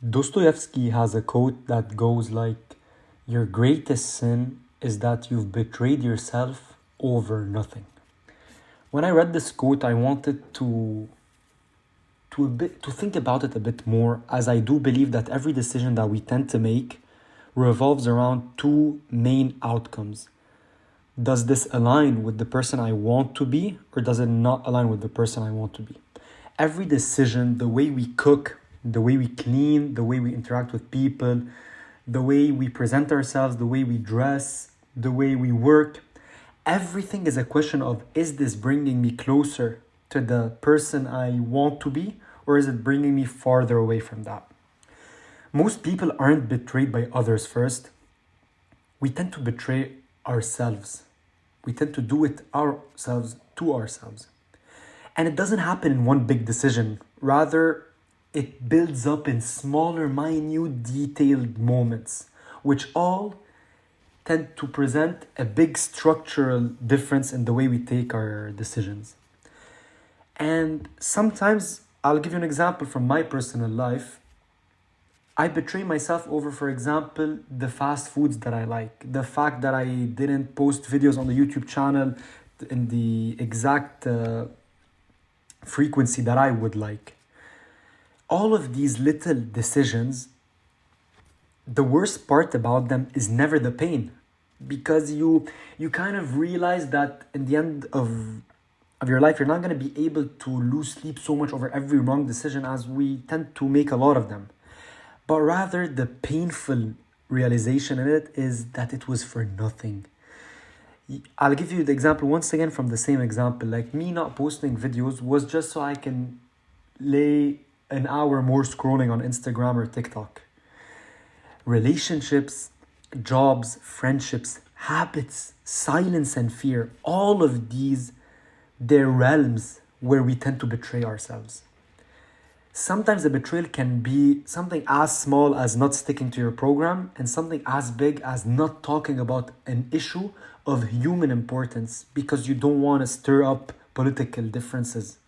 Dostoevsky has a quote that goes like, "Your greatest sin is that you've betrayed yourself over nothing." When I read this quote, I wanted to think about it a bit more, as I do believe that every decision that we tend to make revolves around two main outcomes. Does this align with the person I want to be, or does it not align with the person I want to be? Every decision, the way we cook, the way we clean, the way we interact with people, the way we present ourselves, the way we dress, the way we work, everything is a question of, is this bringing me closer to the person I want to be, or is it bringing me farther away from that? Most people aren't betrayed by others first. We tend to betray ourselves. We tend to do it ourselves to ourselves. And it doesn't happen in one big decision. Rather, it builds up in smaller, minute, detailed moments, which all tend to present a big structural difference in the way we take our decisions. And sometimes, I'll give you an example from my personal life. I betray myself over, for example, the fast foods that I like. The fact that I didn't post videos on the YouTube channel in the exact frequency that I would like. All of these little decisions, the worst part about them is never the pain, because you kind of realize that in the end of your life, you're not going to be able to lose sleep so much over every wrong decision, as we tend to make a lot of them. But rather, the painful realization in it is that it was for nothing. I'll give you the example once again from the same example. Like, me not posting videos was just so I can lay an hour more scrolling on Instagram or TikTok. Relationships, jobs, friendships, habits, silence and fear, all of these, they're realms where we tend to betray ourselves. Sometimes the betrayal can be something as small as not sticking to your program, and something as big as not talking about an issue of human importance because you don't want to stir up political differences.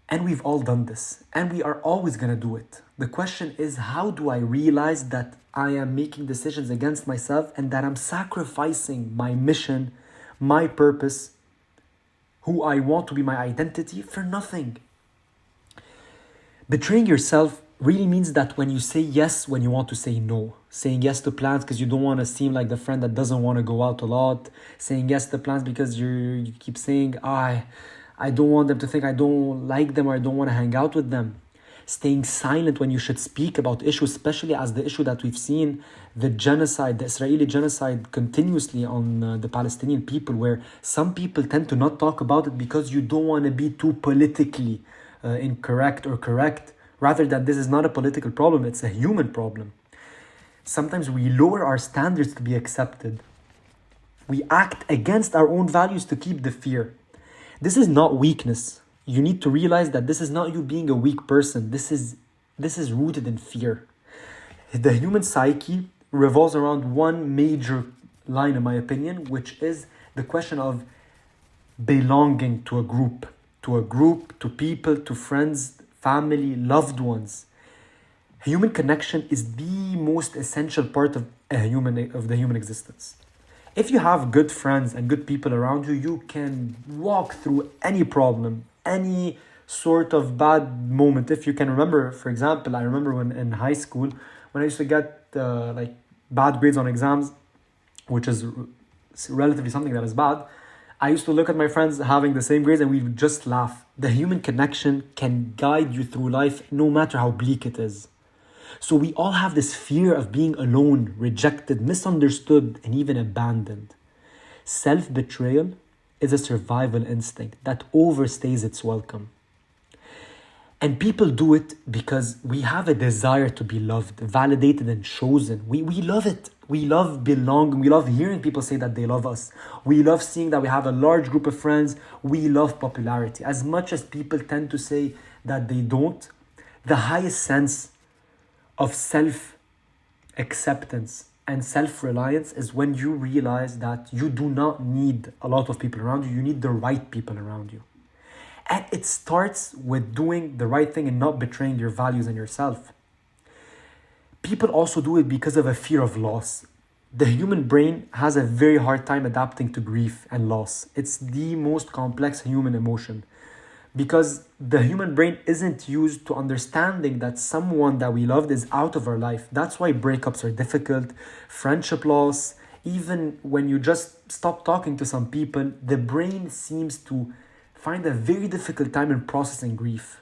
And we've all done this, and we are always going to do it. The question is, how do I realize that I am making decisions against myself and that I'm sacrificing my mission, my purpose, who I want to be, my identity, for nothing? Betraying yourself really means that when you say yes when you want to say no, saying yes to plans because you don't want to seem like the friend that doesn't want to go out a lot, saying yes to plans because you keep saying, I don't want them to think I don't like them or I don't want to hang out with them. Staying silent when you should speak about issues, especially as the issue that we've seen, the genocide, the Israeli genocide continuously on the Palestinian people, where some people tend to not talk about it because you don't want to be too politically incorrect or correct, rather that this is not a political problem, it's a human problem. Sometimes we lower our standards to be accepted. We act against our own values to keep the fear. This is not weakness. You need to realize that this is not you being a weak person. This is rooted in fear. The human psyche revolves around one major line, in my opinion, which is the question of belonging to a group, to people, to friends, family, loved ones. Human connection is the most essential part of the human existence. If you have good friends and good people around you, you can walk through any problem, any sort of bad moment. If you can remember, for example, I remember when in high school, when I used to get bad grades on exams, which is relatively something that is bad, I used to look at my friends having the same grades and we would just laugh. The human connection can guide you through life no matter how bleak it is. So we all have this fear of being alone, rejected, misunderstood, and even abandoned. Self-betrayal is a survival instinct that overstays its welcome. And people do it because we have a desire to be loved, validated, and chosen. We love it. We love belonging. We love hearing people say that they love us. We love seeing that we have a large group of friends. We love popularity. As much as people tend to say that they don't, the highest sense of self-acceptance and self-reliance is when you realize that you do not need a lot of people around you. You need the right people around you. And it starts with doing the right thing and not betraying your values and yourself. People also do it because of a fear of loss. The human brain has a very hard time adapting to grief and loss. It's the most complex human emotion because the human brain isn't used to understanding that someone that we loved is out of our life. That's why breakups are difficult, friendship loss, even when you just stop talking to some people, the brain seems to find a very difficult time in processing grief.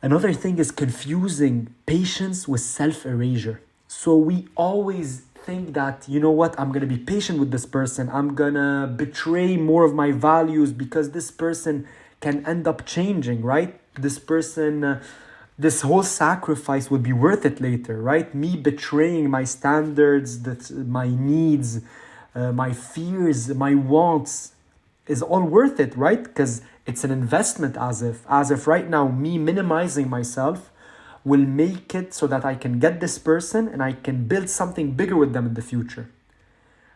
Another thing is confusing patience with self erasure. So we always think that, you know what, I'm gonna be patient with this person, I'm gonna betray more of my values because this person can end up changing, right? This person, this whole sacrifice would be worth it later, right? Me betraying my standards, my needs, my fears, my wants is all worth it, right? Because it's an investment as if right now me minimizing myself will make it so that I can get this person and I can build something bigger with them in the future.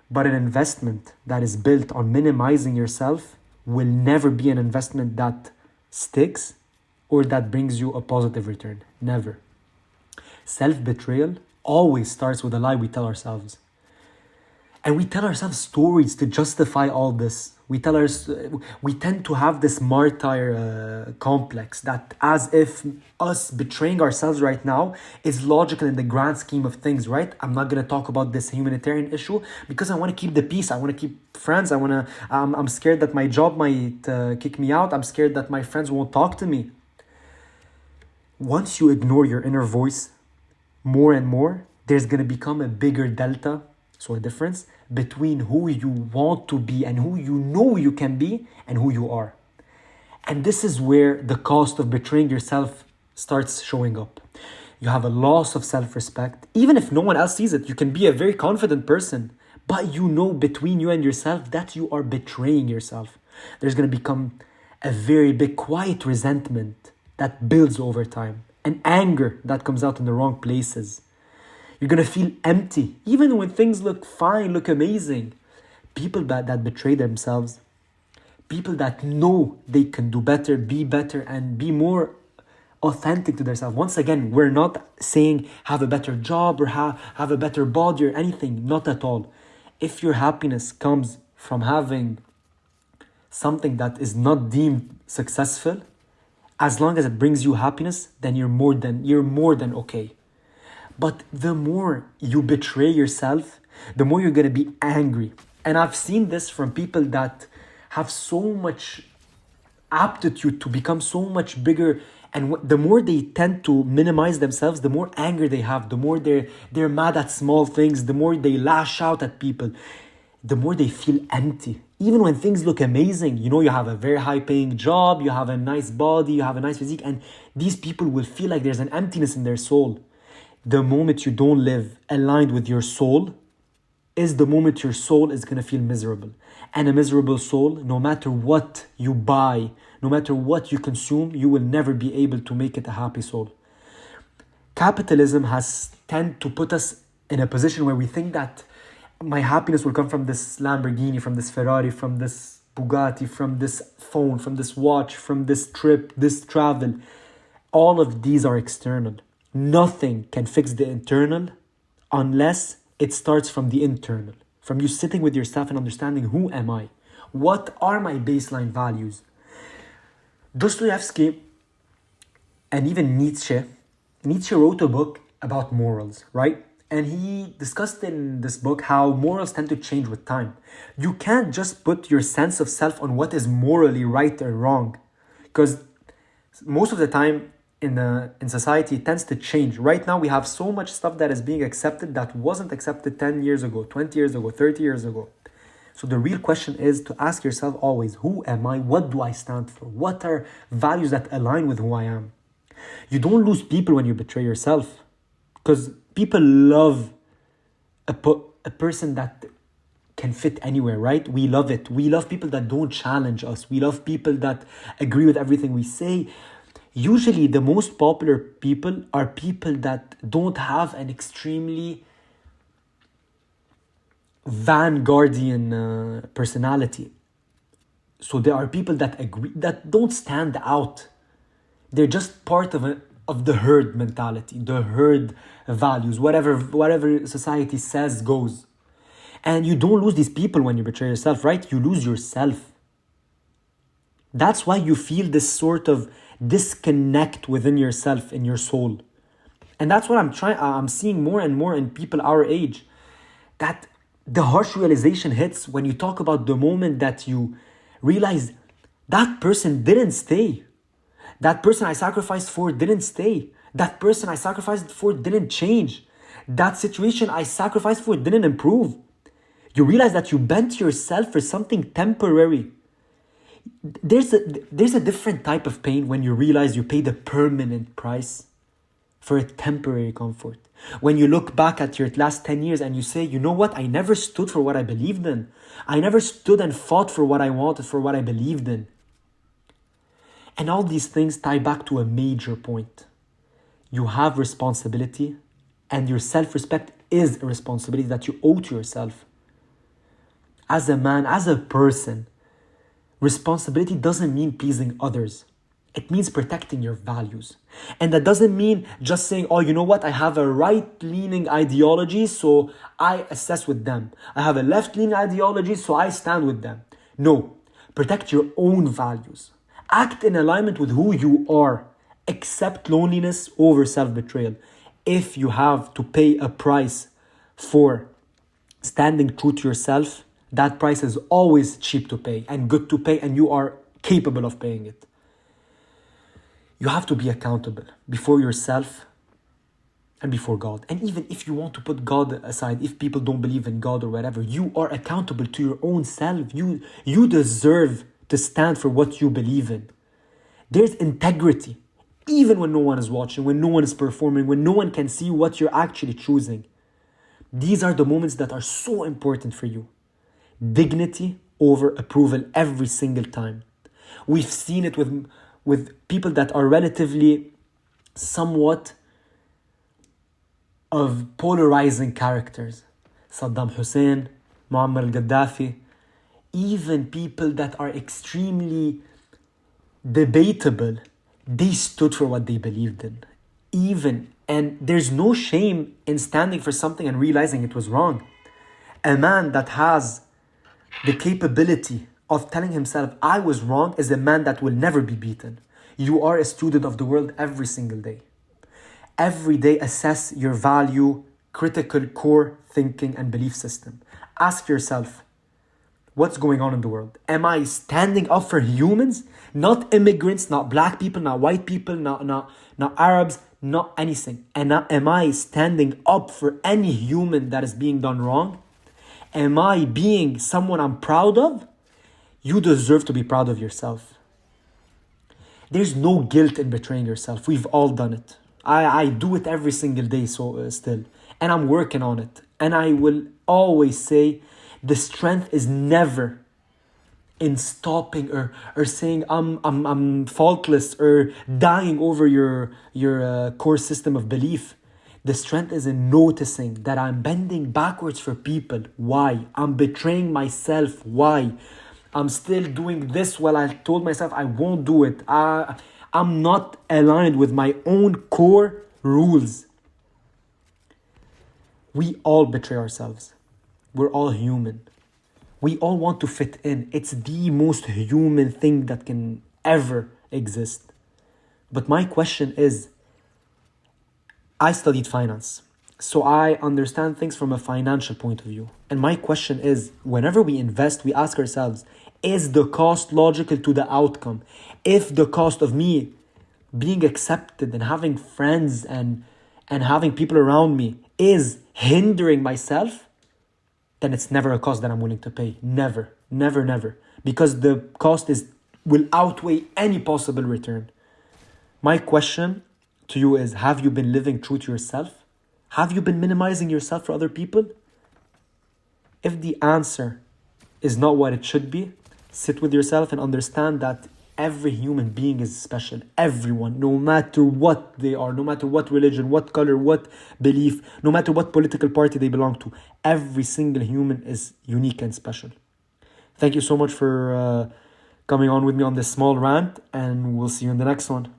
But an investment that is built on minimizing yourself will never be an investment that sticks or that brings you a positive return. Never. Self-betrayal always starts with a lie we tell ourselves. And we tell ourselves stories to justify all this. We tend to have this martyr complex that as if us betraying ourselves right now is logical in the grand scheme of things, right? I'm not gonna talk about this humanitarian issue because I want to keep the peace. I want to keep friends. I'm scared that my job might kick me out. I'm scared that my friends won't talk to me. Once you ignore your inner voice more and more, there's gonna become a bigger delta, so a difference between who you want to be and who you know you can be and who you are. And this is where the cost of betraying yourself starts showing up. You have a loss of self-respect. Even if no one else sees it, you can be a very confident person, but you know between you and yourself that you are betraying yourself. There's going to become a very big quiet resentment that builds over time, and anger that comes out in the wrong places. You're gonna feel empty, even when things look fine, look amazing. People that betray themselves, people that know they can do better, and be more authentic to themselves. Once again, we're not saying have a better job or have a better body or anything, not at all. If your happiness comes from having something that is not deemed successful, as long as it brings you happiness, then you're more than okay. But the more you betray yourself, the more you're going to be angry. And I've seen this from people that have so much aptitude to become so much bigger. And the more they tend to minimize themselves, the more anger they have, the more they're mad at small things, the more they lash out at people, the more they feel empty. Even when things look amazing, you have a very high paying job, you have a nice body, you have a nice physique, and these people will feel like there's an emptiness in their soul. The moment you don't live aligned with your soul is the moment your soul is going to feel miserable. And a miserable soul, no matter what you buy, no matter what you consume, you will never be able to make it a happy soul. Capitalism has tended to put us in a position where we think that my happiness will come from this Lamborghini, from this Ferrari, from this Bugatti, from this phone, from this watch, from this trip, this travel. All of these are external. Nothing can fix the internal unless it starts from the internal. From you sitting with yourself and understanding, who am I? What are my baseline values? Dostoevsky and even Nietzsche wrote a book about morals, right? And he discussed in this book how morals tend to change with time. You can't just put your sense of self on what is morally right or wrong, because most of the time in society it tends to change. Right now we have so much stuff that is being accepted that wasn't accepted 10 years ago, 20 years ago, 30 years ago. So the real question is to ask yourself always, who am I? What do I stand for? What are values that align with who I am? You don't lose people when you betray yourself, because people love a person that can fit anywhere, right? We love it. We love people that don't challenge us. We love people that agree with everything we say. Usually the most popular people are people that don't have an extremely vanguardian personality. So there are people that agree, that don't stand out. They're just part of of the herd mentality, the herd values, whatever society says goes. And you don't lose these people when you betray yourself, right? You lose yourself. That's why you feel this sort of disconnect within yourself, in your soul. And that's what I'm seeing more and more in people our age. That the harsh realization hits when you talk about the moment that you realize that person didn't stay. That person I sacrificed for didn't stay. That person I sacrificed for didn't change. That situation I sacrificed for didn't improve. You realize that you bent yourself for something temporary. There's a different type of pain when you realize you paid a permanent price for a temporary comfort. When you look back at your last 10 years and you say, you know what, I never stood for what I believed in. I never stood and fought for what I wanted, for what I believed in. And all these things tie back to a major point. You have responsibility, and your self-respect is a responsibility that you owe to yourself. As a man, as a person, responsibility doesn't mean pleasing others. It means protecting your values. And that doesn't mean just saying, oh, you know what, I have a right-leaning ideology, so I assess with them. I have a left-leaning ideology, so I stand with them. No, protect your own values. Act in alignment with who you are. Accept loneliness over self-betrayal. If you have to pay a price for standing true to yourself, that price is always cheap to pay and good to pay, and you are capable of paying it. You have to be accountable before yourself and before God. And even if you want to put God aside, if people don't believe in God or whatever, you are accountable to your own self. You deserve to stand for what you believe in. There's integrity, even when no one is watching, when no one is performing, when no one can see what you're actually choosing. These are the moments that are so important for you. Dignity over approval every single time. We've seen it with people that are relatively somewhat of polarizing characters. Saddam Hussein, Muammar al-Gaddafi, even people that are extremely debatable, they stood for what they believed in. And there's no shame in standing for something and realizing it was wrong. A man that has the capability of telling himself, I was wrong, is a man that will never be beaten. You are a student of the world every single day. Every day assess your value, critical core thinking and belief system. Ask yourself, what's going on in the world? Am I standing up for humans? Not immigrants, not black people, not white people, not Arabs, not anything. And am I standing up for any human that is being done wrong? Am I being someone I'm proud of? You deserve to be proud of yourself. There's no guilt in betraying yourself. We've all done it. I do it every single day still. And I'm working on it. And I will always say the strength is never in stopping or saying I'm faultless or dying over your core system of belief. The strength is in noticing that I'm bending backwards for people. Why? I'm betraying myself. Why? I'm still doing this while I told myself I won't do it. I'm not aligned with my own core rules. We all betray ourselves. We're all human. We all want to fit in. It's the most human thing that can ever exist. But my question is, I studied finance, so I understand things from a financial point of view. And my question is, whenever we invest, we ask ourselves, is the cost logical to the outcome? If the cost of me being accepted and having friends and having people around me is hindering myself, then it's never a cost that I'm willing to pay. Never, never, never. Because the cost will outweigh any possible return. My question to you is, have you been living true to yourself? Have you been minimizing yourself for other people? If the answer is not what it should be, sit with yourself and understand that every human being is special. Everyone, no matter what they are, no matter what religion, what color, what belief, no matter what political party they belong to, every single human is unique and special. Thank you so much for coming on with me on this small rant, and we'll see you in the next one.